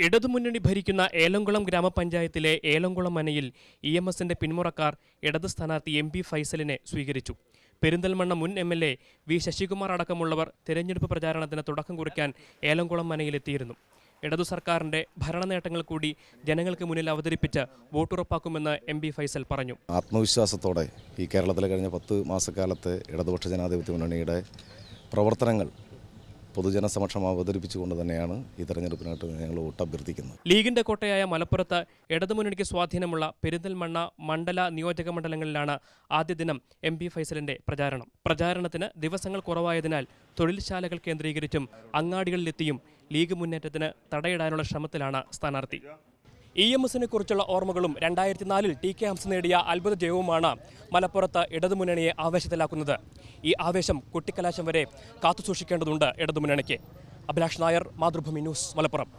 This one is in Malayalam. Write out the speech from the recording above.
ഇടതുമുന്നണി ഭരിക്കുന്ന ഏലംകുളം ഗ്രാമപഞ്ചായത്തിലെ ഏലംകുളം മനയിൽ ഇഎംഎസിന്റെ പിന്മുറക്കാർ ഇടത് സ്ഥാനാർത്ഥി എം പി ഫൈസലിനെ സ്വീകരിച്ചു. പെരിന്തൽമണ്ണ മുൻ എംഎൽഎ വി ശശികുമാർ അടക്കമുള്ളവർ തെരഞ്ഞെടുപ്പ് പ്രചാരണത്തിന് തുടക്കം കുറിക്കാൻ ഏലംകുളം മനയിലെത്തിയിരുന്നു. ഇടതു സർക്കാരിന്റെ ഭരണനേട്ടങ്ങൾ കൂടി ജനങ്ങൾക്ക് മുന്നിൽ അവതരിപ്പിച്ച് വോട്ടുറപ്പാക്കുമെന്ന് എം പി ഫൈസൽ പറഞ്ഞു. ആത്മവിശ്വാസത്തോടെ ഈ കേരളത്തിലെ കഴിഞ്ഞ 10 മാസക്കാലത്തെ ഇടതുപക്ഷ ജനാധിപത്യ മുന്നണിയുടെ പ്രവർത്തനങ്ങൾ പൊതുജനസമക്ഷം അവതരിപ്പിച്ചുകൊണ്ട് തന്നെയാണ് ഈ തെരഞ്ഞെടുപ്പിനായിട്ട് ഞങ്ങൾ വോട്ട് അഭ്യർത്ഥിക്കുന്നത്. ലീഗിന്റെ കോട്ടയായ മലപ്പുറത്ത് ഇടതുമുന്നണിക്ക് സ്വാധീനമുള്ള പെരിന്തൽമണ്ണ മണ്ഡല നിയോജക മണ്ഡലങ്ങളിലാണ് ആദ്യ ദിനം എം പി ഫൈസലിന്റെ പ്രചാരണത്തിന് ദിവസങ്ങൾ കുറവായതിനാൽ തൊഴിൽശാലകൾ കേന്ദ്രീകരിച്ചും അങ്ങാടികളിലെത്തിയും ലീഗ് മുന്നേറ്റത്തിന് തടയിടാനുള്ള ശ്രമത്തിലാണ് സ്ഥാനാർത്ഥി. ഇഎംഎസിനെ കുറിച്ചുള്ള ഓർമ്മകളും 2004 ടി കെ ഹംസ നേടിയ അത്ഭുത ജയവുമാണ് മലപ്പുറത്ത് ഇടതുമുന്നണിയെ ആവേശത്തിലാക്കുന്നത്. ഈ ആവേശം കുട്ടിക്കലാശം വരെ കാത്തുസൂക്ഷിക്കേണ്ടതുണ്ട് ഇടതുമുന്നണിക്ക്. അഭിലാഷ് നായർ, മാതൃഭൂമി ന്യൂസ്, മലപ്പുറം.